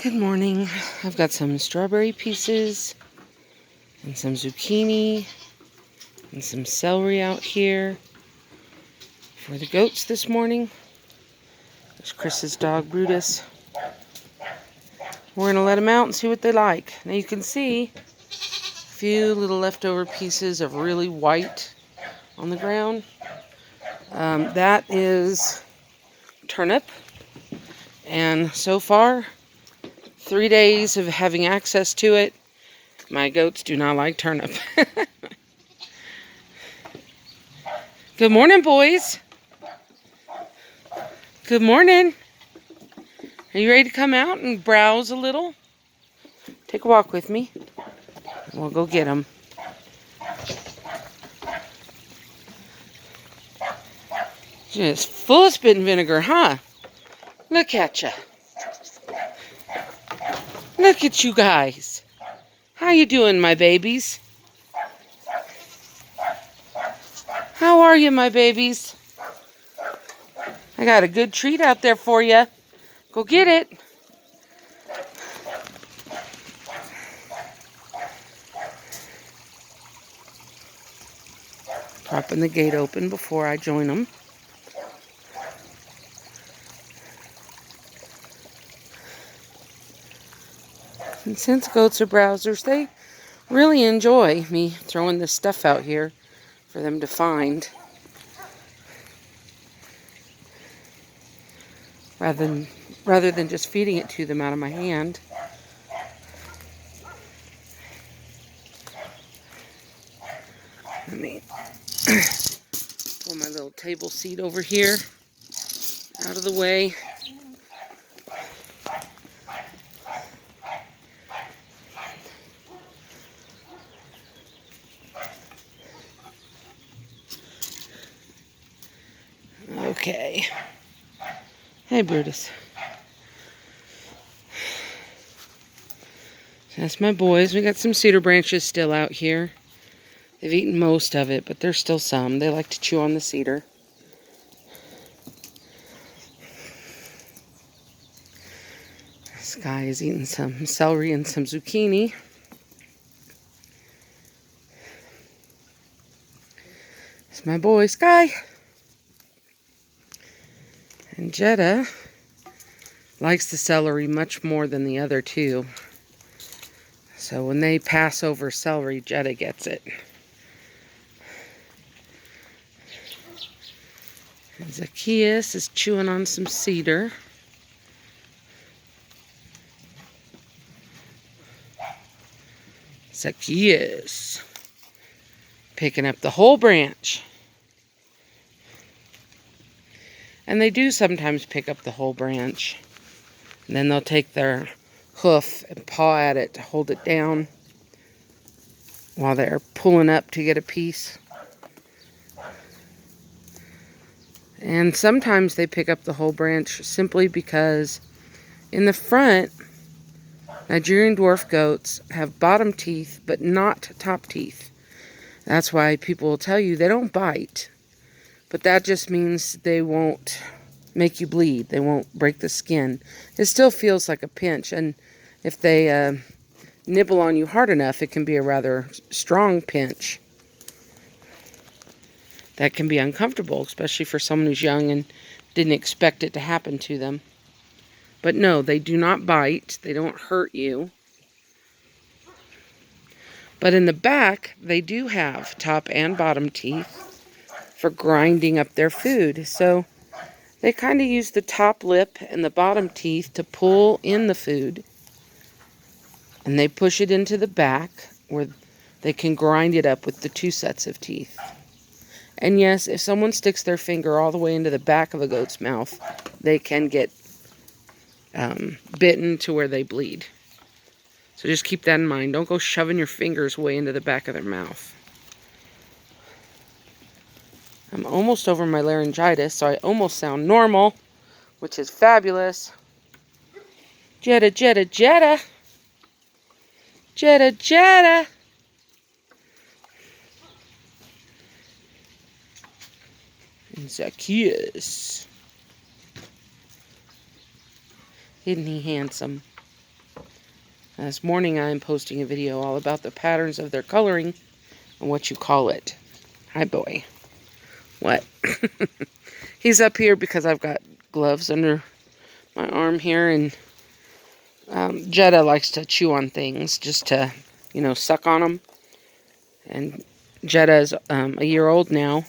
Good morning. I've got some strawberry pieces and some zucchini and some celery out here for the goats this morning. There's Chris's dog, Brutus. We're going to let them out and see what they like. Now you can see a few little leftover pieces of really white on the ground. That is turnip. And so far, 3 days of having access to it, my goats do not like turnip. Good morning, boys. Good morning. Are you ready to come out and browse a little? Take a walk with me. We'll go get them. Just full of spit and vinegar, huh? Look at ya. Look at you guys. How you doing, my babies? How are you, my babies? I got a good treat out there for you. Go get it. Propping the gate open before I join them. And since goats are browsers, they really enjoy me throwing this stuff out here for them to find. Rather than just feeding it to them out of my hand. Let me pull my little table seat over here out of the way. Okay. Hey, Brutus. That's my boys. We got some cedar branches still out here. They've eaten most of it, but there's still some. They like to chew on the cedar. This guy is eating some celery and some zucchini. It's my boy, Sky. And Jetta likes the celery much more than the other two. So when they pass over celery, Jetta gets it. And Zacchaeus is chewing on some cedar. Zacchaeus picking up the whole branch. And they do sometimes pick up the whole branch. And then they'll take their hoof and paw at it to hold it down while they're pulling up to get a piece. And sometimes they pick up the whole branch simply because in the front, Nigerian dwarf goats have bottom teeth but not top teeth. That's why people will tell you they don't bite. But that just means they won't make you bleed. They won't break the skin. It still feels like a pinch. And if they nibble on you hard enough, it can be a rather strong pinch. That can be uncomfortable, especially for someone who's young and didn't expect it to happen to them. But no, they do not bite. They don't hurt you. But in the back, they do have top and bottom teeth for grinding up their food. So they kind of use the top lip and the bottom teeth to pull in the food. And they push it into the back where they can grind it up with the two sets of teeth. And yes, if someone sticks their finger all the way into the back of a goat's mouth, they can get bitten to where they bleed. So just keep that in mind. Don't go shoving your fingers way into the back of their mouth. I'm almost over my laryngitis, so I almost sound normal, which is fabulous. Jetta, Jetta, Jetta. Jetta, Jetta. And Zacchaeus. Isn't he handsome? This morning I'm posting a video all about the patterns of their coloring and what you call it. Hi, boy. What? He's up here because I've got gloves under my arm here, and Jetta likes to chew on things just to, suck on them. And Jetta's a year old now.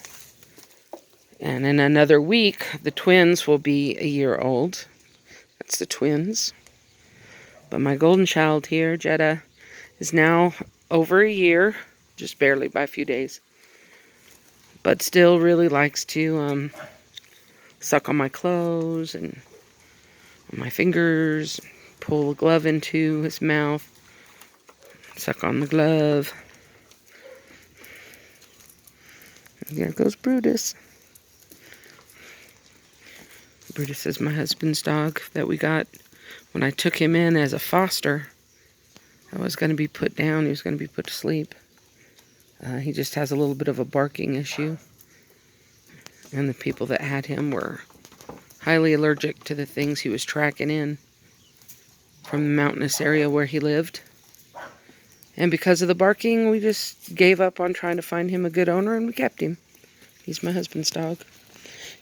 And in another week, the twins will be a year old. That's the twins. But my golden child here, Jetta, is now over a year, just barely by a few days. But still really likes to suck on my clothes and on my fingers, pull a glove into his mouth, suck on the glove. And there goes Brutus. Brutus is my husband's dog that we got when I took him in as a foster. I was going to be put down. He was going to be put to sleep. He just has a little bit of a barking issue. And the people that had him were highly allergic to the things he was tracking in from the mountainous area where he lived. And because of the barking, we just gave up on trying to find him a good owner, and we kept him. He's my husband's dog.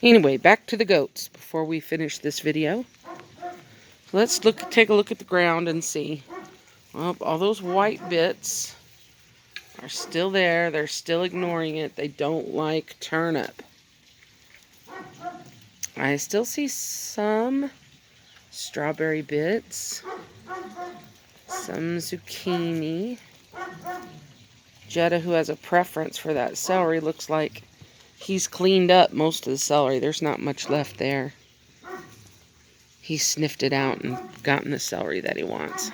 Anyway, back to the goats before we finish this video. Let's take a look at the ground and see. Well, all those white bits are still there. They're still ignoring it. They don't like turnip. I still see some strawberry bits, some zucchini. Jetta, who has a preference for that celery, looks like he's cleaned up most of the celery. There's not much left there. He sniffed it out and gotten the celery that he wants.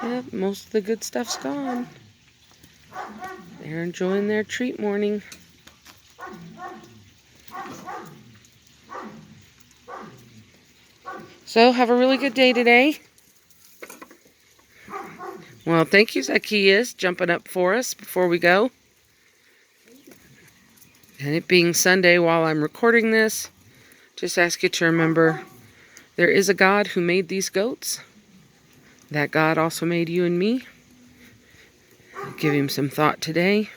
Yep, most of the good stuff's gone. They're enjoying their treat morning. So, have a really good day today. Well, thank you, Zacchaeus, jumping up for us before we go. And it being Sunday while I'm recording this, just ask you to remember there is a God who made these goats. That God also made you and me. Give him some thought today.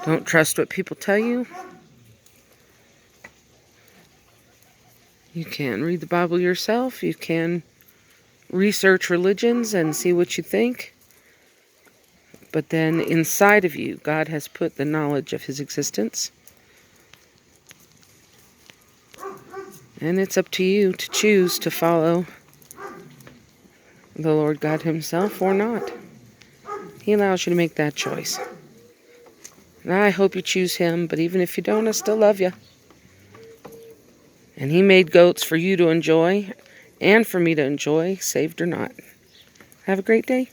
Don't trust what people tell you. You can read the Bible yourself. You can research religions and see what you think. But then inside of you, God has put the knowledge of his existence. And it's up to you to choose to follow the Lord God himself or not. He allows you to make that choice. And I hope you choose him, but even if you don't, I still love you. And he made goats for you to enjoy and for me to enjoy, saved or not. Have a great day.